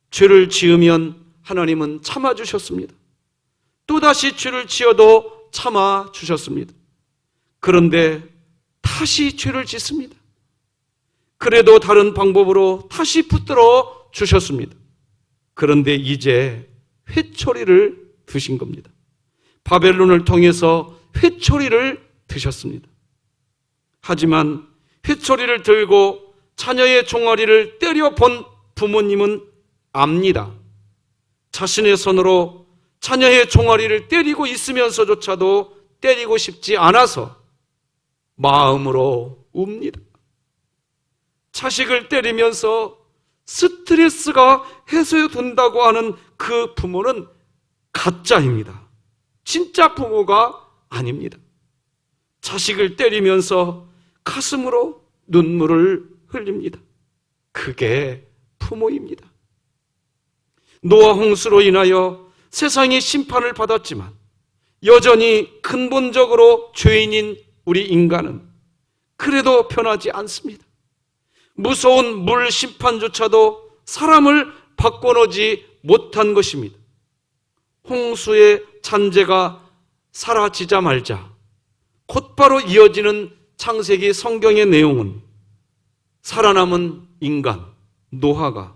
죄를 지으면 하나님은 참아주셨습니다. 또다시 죄를 지어도 참아주셨습니다. 그런데 다시 죄를 짓습니다. 그래도 다른 방법으로 다시 붙들어 주셨습니다. 그런데 이제 회초리를 드신 겁니다. 바벨론을 통해서 회초리를 드셨습니다. 하지만 회초리를 들고 자녀의 종아리를 때려본 부모님은 압니다. 자신의 손으로 자녀의 종아리를 때리고 있으면서조차도 때리고 싶지 않아서 마음으로 웁니다. 자식을 때리면서 스트레스가 해소된다고 하는 그 부모는 가짜입니다. 진짜 부모가 아닙니다. 자식을 때리면서 가슴으로 눈물을 흘립니다. 그게 부모입니다. 노아 홍수로 인하여 세상이 심판을 받았지만 여전히 근본적으로 죄인인 우리 인간은 그래도 변하지 않습니다. 무서운 물 심판조차도 사람을 바꿔놓지 못한 것입니다. 홍수의 잔재가 사라지자마자 곧바로 이어지는 창세기 성경의 내용은 살아남은 인간 노아가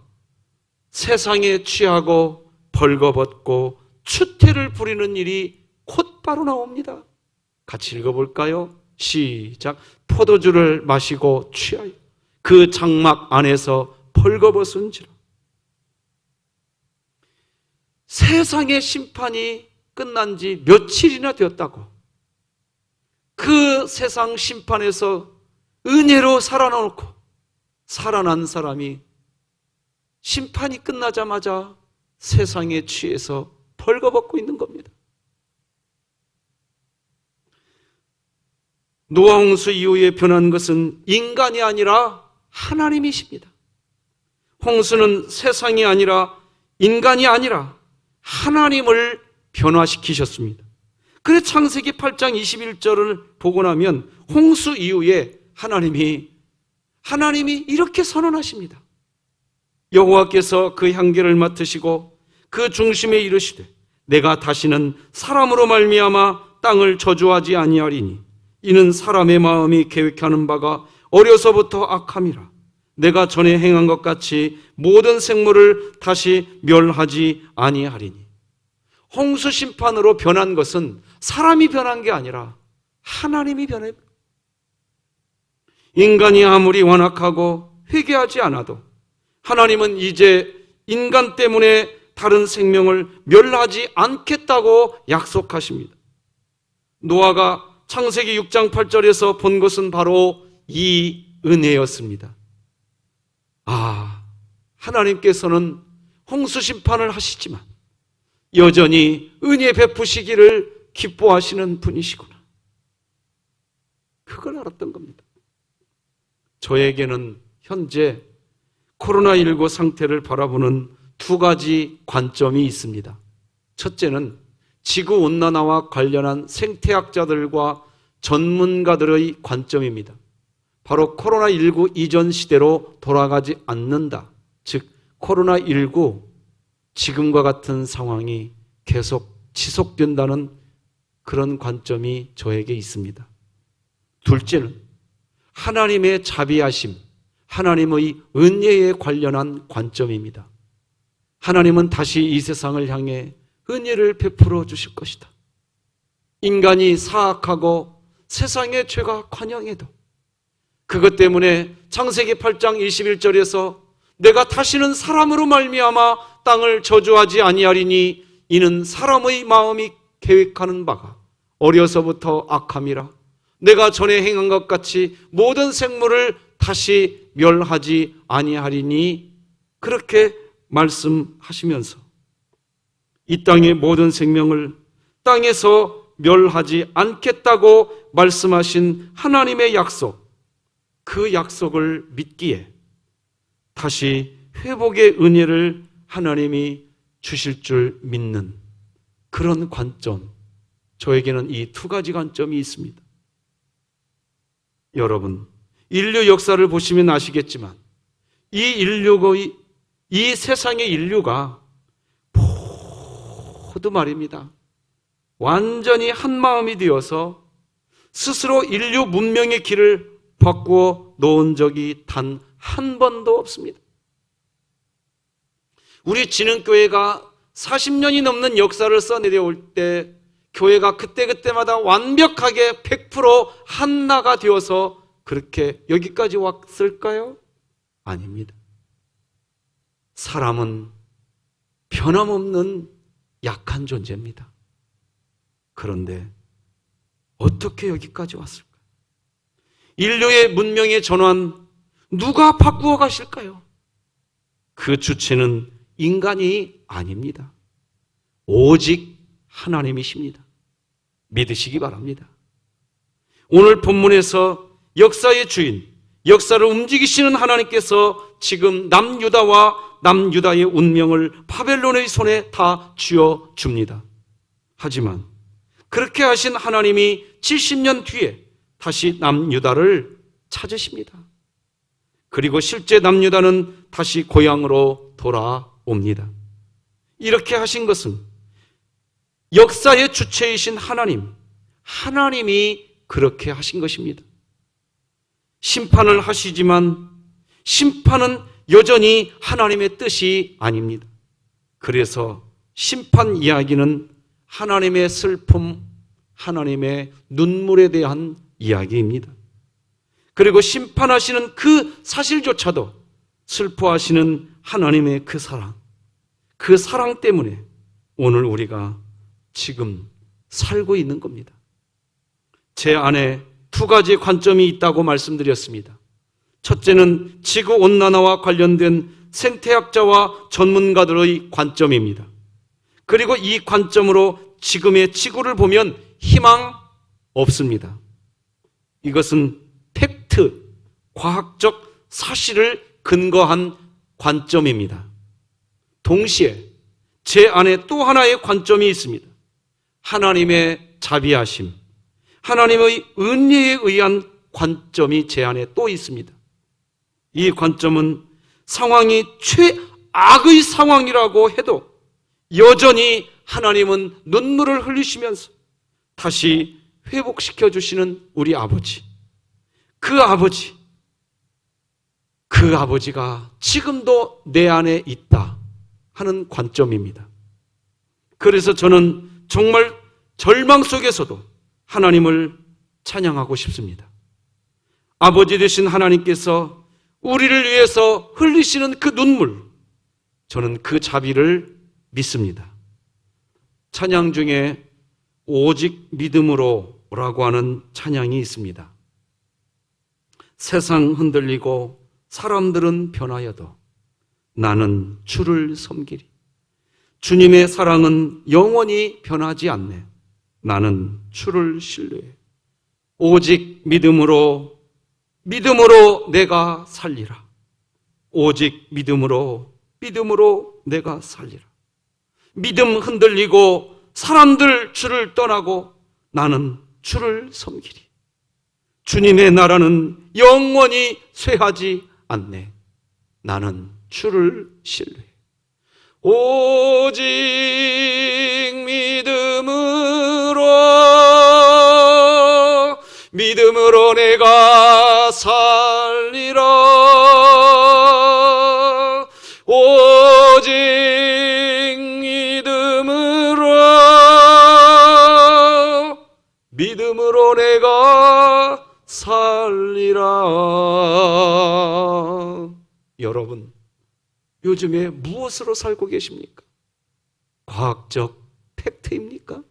세상에 취하고 벌거벗고 추태를 부리는 일이 곧바로 나옵니다. 같이 읽어볼까요? 시작. 포도주를 마시고 취하여 그 장막 안에서 벌거벗은지라. 세상의 심판이 끝난 지 며칠이나 되었다고 그 세상 심판에서 은혜로 살아놓고 살아난 사람이 심판이 끝나자마자 세상에 취해서 벌거벗고 있는 겁니다. 노아 홍수 이후에 변한 것은 인간이 아니라 하나님이십니다. 홍수는 세상이 아니라 인간이 아니라 하나님을 변화시키셨습니다. 그래서 창세기 8장 21절을 보고 나면 홍수 이후에 하나님이 이렇게 선언하십니다. 여호와께서 그 향기를 맡으시고 그 중심에 이르시되 내가 다시는 사람으로 말미암아 땅을 저주하지 아니하리니 이는 사람의 마음이 계획하는 바가 어려서부터 악함이라. 내가 전에 행한 것 같이 모든 생물을 다시 멸하지 아니하리니. 홍수 심판으로 변한 것은 사람이 변한 게 아니라 하나님이 변해. 인간이 아무리 완악하고 회개하지 않아도 하나님은 이제 인간 때문에 다른 생명을 멸하지 않겠다고 약속하십니다. 노아가 창세기 6장 8절에서 본 것은 바로 이 은혜였습니다. 하나님께서는 홍수 심판을 하시지만 여전히 은혜 베푸시기를 기뻐하시는 분이시구나. 그걸 알았던 겁니다. 저에게는 현재 코로나19 상태를 바라보는 두 가지 관점이 있습니다. 첫째는 지구온난화와 관련한 생태학자들과 전문가들의 관점입니다. 바로 코로나19 이전 시대로 돌아가지 않는다. 즉 코로나19 지금과 같은 상황이 계속 지속된다는 그런 관점이 저에게 있습니다. 둘째는 하나님의 자비하심, 하나님의 은혜에 관련한 관점입니다. 하나님은 다시 이 세상을 향해 은혜를 베풀어 주실 것이다. 인간이 사악하고 세상의 죄가 관영해도 그것 때문에 창세기 8장 21절에서 내가 다시는 사람으로 말미암아 땅을 저주하지 아니하리니 이는 사람의 마음이 계획하는 바가 어려서부터 악함이라 내가 전에 행한 것 같이 모든 생물을 다시 멸하지 아니하리니 그렇게 말씀하시면서 이 땅의 모든 생명을 땅에서 멸하지 않겠다고 말씀하신 하나님의 약속, 그 약속을 믿기에 다시 회복의 은혜를 하나님이 주실 줄 믿는 그런 관점, 저에게는 이 두 가지 관점이 있습니다. 여러분, 인류 역사를 보시면 아시겠지만 이 세상의 인류가 모두 말입니다. 완전히 한 마음이 되어서 스스로 인류 문명의 길을 바꾸어 놓은 적이 단 한 번도 없습니다. 우리 진흥교회가 40년이 넘는 역사를 써내려올 때 교회가 그때그때마다 완벽하게 100% 한나가 되어서 그렇게 여기까지 왔을까요? 아닙니다. 사람은 변함없는 약한 존재입니다. 그런데 어떻게 여기까지 왔을까요? 인류의 문명의 전환 누가 바꾸어 가실까요? 그 주체는 인간이 아닙니다. 오직 하나님이십니다. 믿으시기 바랍니다. 오늘 본문에서 역사의 주인, 역사를 움직이시는 하나님께서 지금 남유다와 남유다의 운명을 바벨론의 손에 다 쥐어줍니다. 하지만 그렇게 하신 하나님이 70년 뒤에 다시 남유다를 찾으십니다. 그리고 실제 남유다는 다시 고향으로 돌아옵니다. 이렇게 하신 것은 역사의 주체이신 하나님이 그렇게 하신 것입니다. 심판을 하시지만 심판은 여전히 하나님의 뜻이 아닙니다. 그래서 심판 이야기는 하나님의 슬픔, 하나님의 눈물에 대한 이야기입니다. 그리고 심판하시는 그 사실조차도 슬퍼하시는 하나님의 그 사랑 때문에 오늘 우리가 지금 살고 있는 겁니다. 제 안에 두 가지 관점이 있다고 말씀드렸습니다. 첫째는 지구온난화와 관련된 생태학자와 전문가들의 관점입니다. 그리고 이 관점으로 지금의 지구를 보면 희망 없습니다. 이것은 팩트, 과학적 사실을 근거한 관점입니다. 동시에 제 안에 또 하나의 관점이 있습니다. 하나님의 자비하심, 하나님의 은혜에 의한 관점이 제 안에 또 있습니다. 이 관점은 상황이 최악의 상황이라고 해도 여전히 하나님은 눈물을 흘리시면서 다시 회복시켜 주시는 우리 아버지, 그 아버지가 지금도 내 안에 있다 하는 관점입니다. 그래서 저는 정말 절망 속에서도 하나님을 찬양하고 싶습니다. 아버지 되신 하나님께서 우리를 위해서 흘리시는 그 눈물, 저는 그 자비를 믿습니다. 찬양 중에 오직 믿음으로 라고 하는 찬양이 있습니다. 세상 흔들리고 사람들은 변하여도 나는 주를 섬기리. 주님의 사랑은 영원히 변하지 않네. 나는 주를 신뢰해. 오직 믿음으로 믿음으로 내가 살리라. 오직 믿음으로 내가 살리라. 믿음 흔들리고 사람들 주를 떠나고 나는 주를 섬기리. 주님의 나라는 영원히 쇠하지 않네. 나는 주를 신뢰해. 오직 믿음으로 내가 살리라. 오직 믿음으로 내가 살리라. 여러분, 요즘에 무엇으로 살고 계십니까? 과학적 팩트입니까?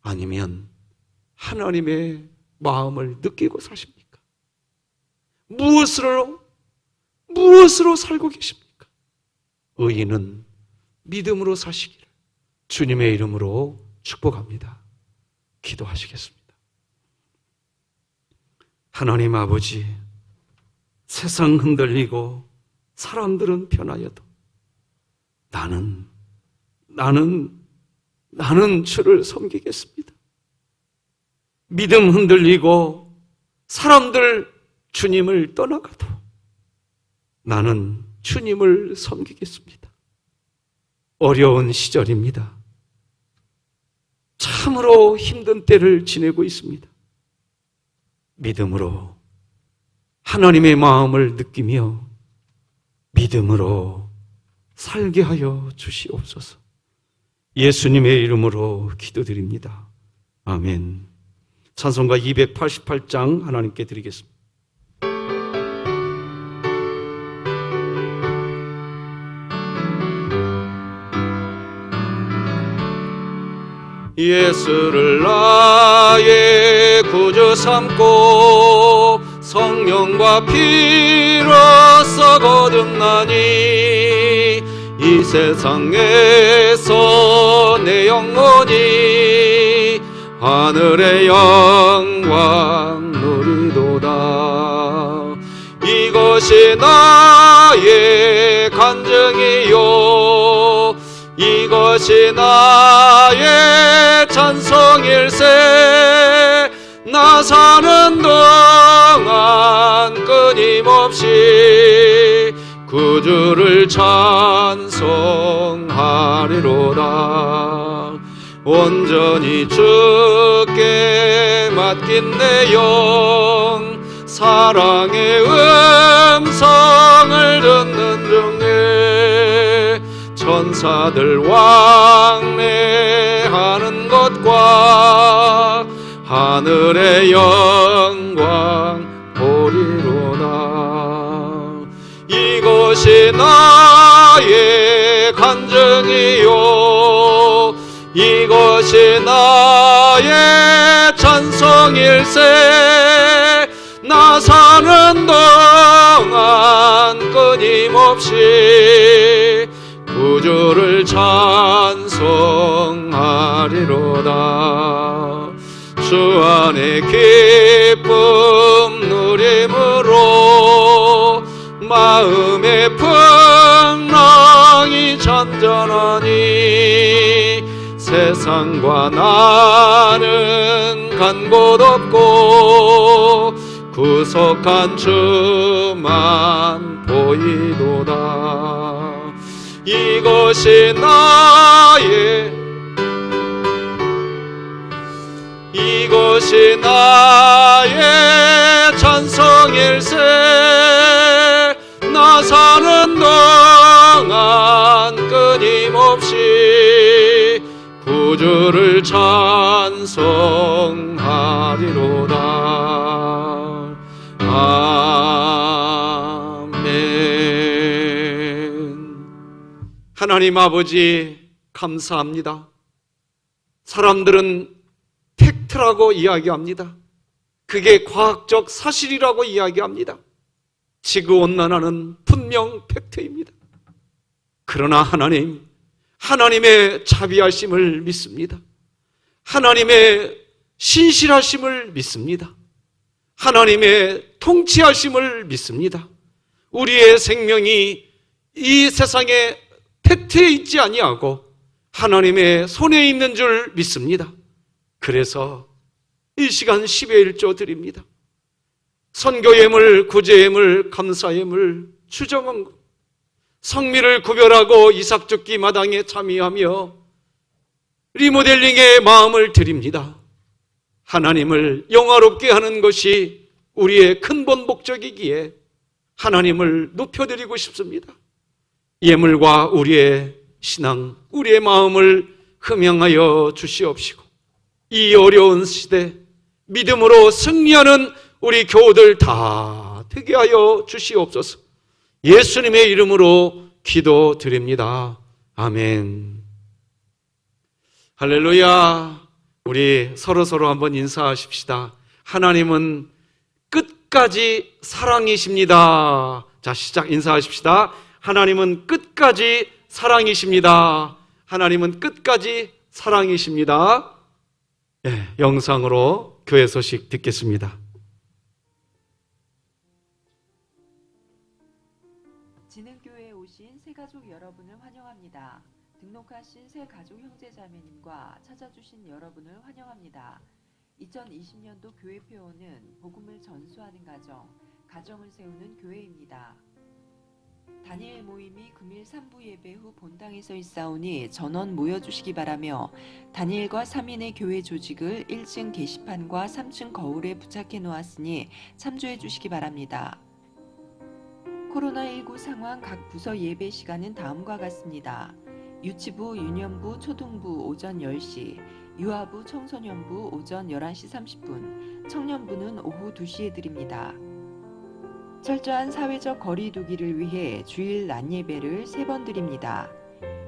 아니면 하나님의 마음을 느끼고 사십니까? 무엇으로 살고 계십니까? 의인은 믿음으로 사시기를 주님의 이름으로 축복합니다. 기도하시겠습니다. 하나님 아버지, 세상 흔들리고 사람들은 변하여도 나는 주를 섬기겠습니다. 믿음 흔들리고 사람들 주님을 떠나가도 나는 주님을 섬기겠습니다. 어려운 시절입니다. 참으로 힘든 때를 지내고 있습니다. 믿음으로 하나님의 마음을 느끼며 믿음으로 살게 하여 주시옵소서. 예수님의 이름으로 기도드립니다. 아멘. 찬송가 288장 하나님께 드리겠습니다. 예수를 나의 구주 삼고 성령과 피로써 거듭나니 이 세상에서 내 영혼이 하늘의 영광 누리도다. 이것이 나의 간증이요 이것이 나의 찬송일세. 나 사는 동안 끊임없이 구주를 찬송하리로다. 온전히 주께 맡긴 내 영 사랑의 음성을 듣는 중에 천사들 왕래하는 것과 하늘의 영광 보리로다. 이것이 나의 간증이요 이것이 나의 찬송일세. 나 사는 동안 끊임없이 구주를 찬송하리로다. 주 안에 기쁨 누림으로 마음의 풍랑이 잔잔하니 세상과 나는 간 곳 없고 구속한 주만 보이도다. 이것이 나의 찬송일세. 나 사는 동안 끊임없이 구주를 찬송하리로다. 아멘. 하나님 아버지 감사합니다. 사람들은 팩트라고 이야기합니다. 그게 과학적 사실이라고 이야기합니다. 지구온난화는 분명 팩트입니다. 그러나 하나님의 자비하심을 믿습니다. 하나님의 신실하심을 믿습니다. 하나님의 통치하심을 믿습니다. 우리의 생명이 이 세상의 팩트에 있지 아니하고 하나님의 손에 있는 줄 믿습니다. 그래서 이 시간 10의 1조 드립니다. 선교 예물, 구제 예물, 감사 예물, 추정헌금, 성미를 구별하고 이삭죽기 마당에 참여하며 리모델링의 마음을 드립니다. 하나님을 영화롭게 하는 것이 우리의 근본 목적이기에 하나님을 높여드리고 싶습니다. 예물과 우리의 신앙, 우리의 마음을 흠양하여 주시옵시고 이 어려운 시대 믿음으로 승리하는 우리 교우들 다 되게 하여 주시옵소서. 예수님의 이름으로 기도드립니다. 아멘. 할렐루야. 우리 서로 한번 인사하십시다. 하나님은 끝까지 사랑이십니다. 자, 시작 인사하십시다. 하나님은 끝까지 사랑이십니다. 하나님은 끝까지 사랑이십니다. 네, 영상으로 교회 소식 듣겠습니다. 진흥교회에 오신 새가족 여러분을 환영합니다. 등록하신 새가족 형제자매님과 찾아주신 여러분을 환영합니다. 2020년도 교회표어는 복음을 전수하는 가정, 가정을 세우는 교회입니다. 다니엘 모임이 금일 3부 예배 후 본당에서 있사오니 전원 모여주시기 바라며 다니엘과 3인의 교회 조직을 1층 게시판과 3층 거울에 부착해 놓았으니 참조해 주시기 바랍니다. 코로나19 상황 각 부서 예배 시간은 다음과 같습니다. 유치부, 유년부, 초등부 오전 10시, 유아부, 청소년부 오전 11시 30분, 청년부는 오후 2시에 드립니다. 철저한 사회적 거리 두기를 위해 주일 낮 예배를 3번 드립니다.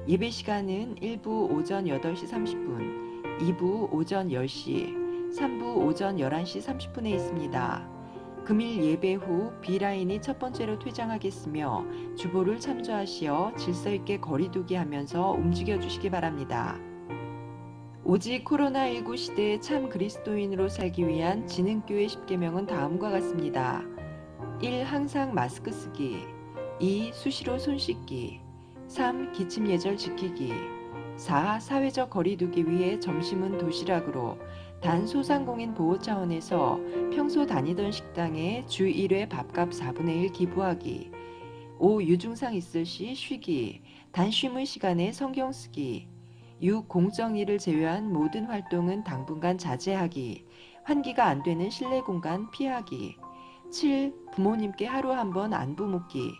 예배 시간은 1부 오전 8시 30분, 2부 오전 10시, 3부 오전 11시 30분에 있습니다. 금일 예배 후 B라인이 첫 번째로 퇴장하겠으며 주보를 참조하시어 질서 있게 거리 두기 하면서 움직여 주시기 바랍니다. 오직 코로나19 시대에 참 그리스도인으로 살기 위한 진흥교회 10계명은 다음과 같습니다. 1. 항상 마스크 쓰기. 2. 수시로 손 씻기. 3. 기침 예절 지키기. 4. 사회적 거리 두기 위해 점심은 도시락으로 단 소상공인 보호 차원에서 평소 다니던 식당에 주 1회 밥값 4분의 1 기부하기. 5. 유증상 있을 시 쉬기. 단 쉼의 시간에 성경 쓰기. 6. 공적 일을 제외한 모든 활동은 당분간 자제하기. 환기가 안 되는 실내 공간 피하기. 7. 부모님께 하루 한 번 안부 묻기.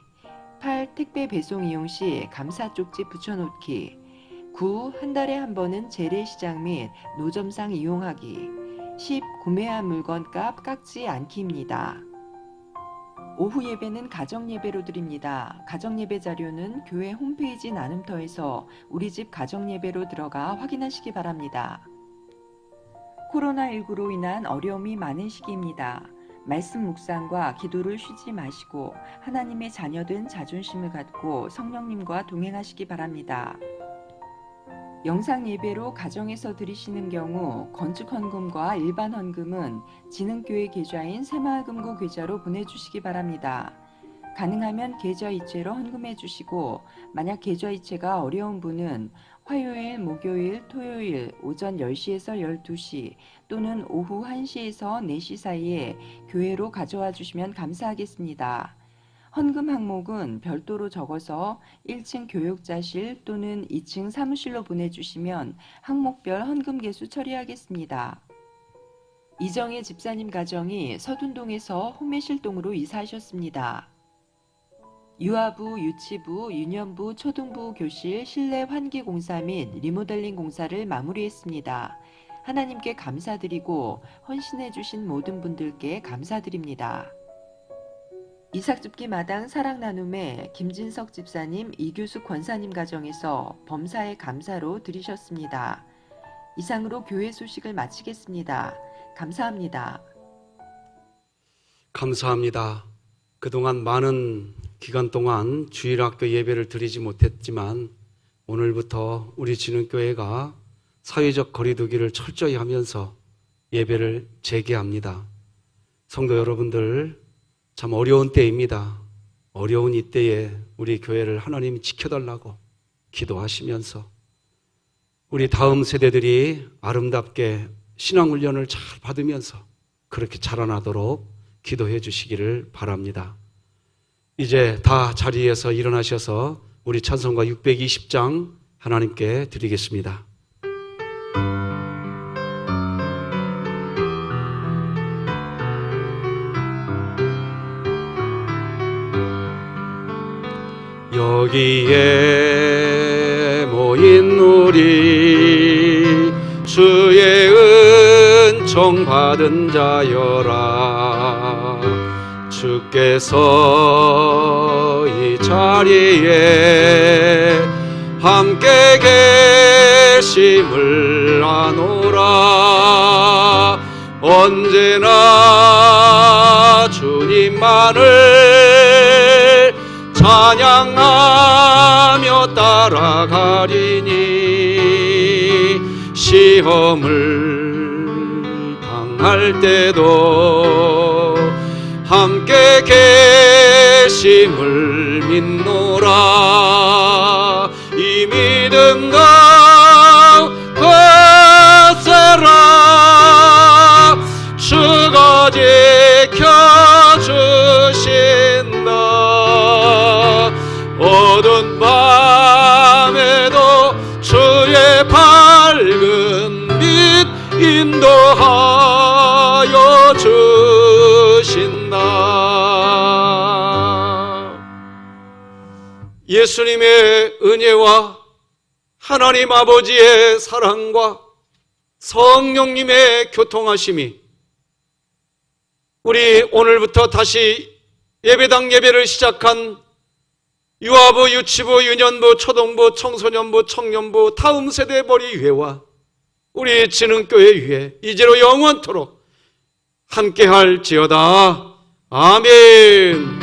8. 택배 배송 이용 시 감사 쪽지 붙여놓기. 9. 한 달에 한 번은 재래시장 및 노점상 이용하기. 10. 구매한 물건값 깎지 않기입니다. 오후 예배는 가정예배로 드립니다. 가정예배 자료는 교회 홈페이지 나눔터에서 우리집 가정예배로 들어가 확인하시기 바랍니다. 코로나19로 인한 어려움이 많은 시기입니다. 말씀 묵상과 기도를 쉬지 마시고 하나님의 자녀된 자존심을 갖고 성령님과 동행하시기 바랍니다. 영상 예배로 가정에서 드리시는 경우 건축 헌금과 일반 헌금은 진흥교회 계좌인 새마을금고 계좌로 보내주시기 바랍니다. 가능하면 계좌 이체로 헌금해 주시고 만약 계좌 이체가 어려운 분은 화요일, 목요일, 토요일 오전 10시에서 12시 또는 오후 1시에서 4시 사이에 교회로 가져와 주시면 감사하겠습니다. 헌금 항목은 별도로 적어서 1층 교육자실 또는 2층 사무실로 보내주시면 항목별 헌금 개수 처리하겠습니다. 이정혜 집사님 가정이 서둔동에서 호매실동으로 이사하셨습니다. 유아부, 유치부, 유년부, 초등부 교실 실내 환기 공사 및 리모델링 공사를 마무리했습니다. 하나님께 감사드리고 헌신해 주신 모든 분들께 감사드립니다. 이삭줍기 마당 사랑나눔에 김진석 집사님, 이규숙 권사님 가정에서 범사의 감사로 드리셨습니다. 이상으로 교회 소식을 마치겠습니다. 감사합니다. 감사합니다. 그동안 많은 기간 동안 주일학교 예배를 드리지 못했지만 오늘부터 우리 진흥교회가 사회적 거리두기를 철저히 하면서 예배를 재개합니다. 성도 여러분들, 참 어려운 때입니다. 어려운 이때에 우리 교회를 하나님이 지켜달라고 기도하시면서 우리 다음 세대들이 아름답게 신앙훈련을 잘 받으면서 그렇게 자라나도록 기도해 주시기를 바랍니다. 이제 다 자리에서 일어나셔서 우리 찬송가 620장 하나님께 드리겠습니다. 여기에 모인 우리 주의 은총 받은 자여라. 주께서 이 자리에 함께 계심을 아노라. 언제나 주님만을 찬양하며 따라가리니 시험을 당할 때도 함께 계심을 믿노라. 이 믿음 가세라. 주가 지켜주신다. 어두운 밤에도 주의 밝은 빛 인도하여 주신다. 예수님의 은혜와 하나님 아버지의 사랑과 성령님의 교통하심이 우리 오늘부터 다시 예배당 예배를 시작한 유아부, 유치부, 유년부, 초등부, 청소년부, 청년부, 다음 세대 머리위회와 우리 진흥교회 위에 이제로 영원토록 함께할지어다. 아멘.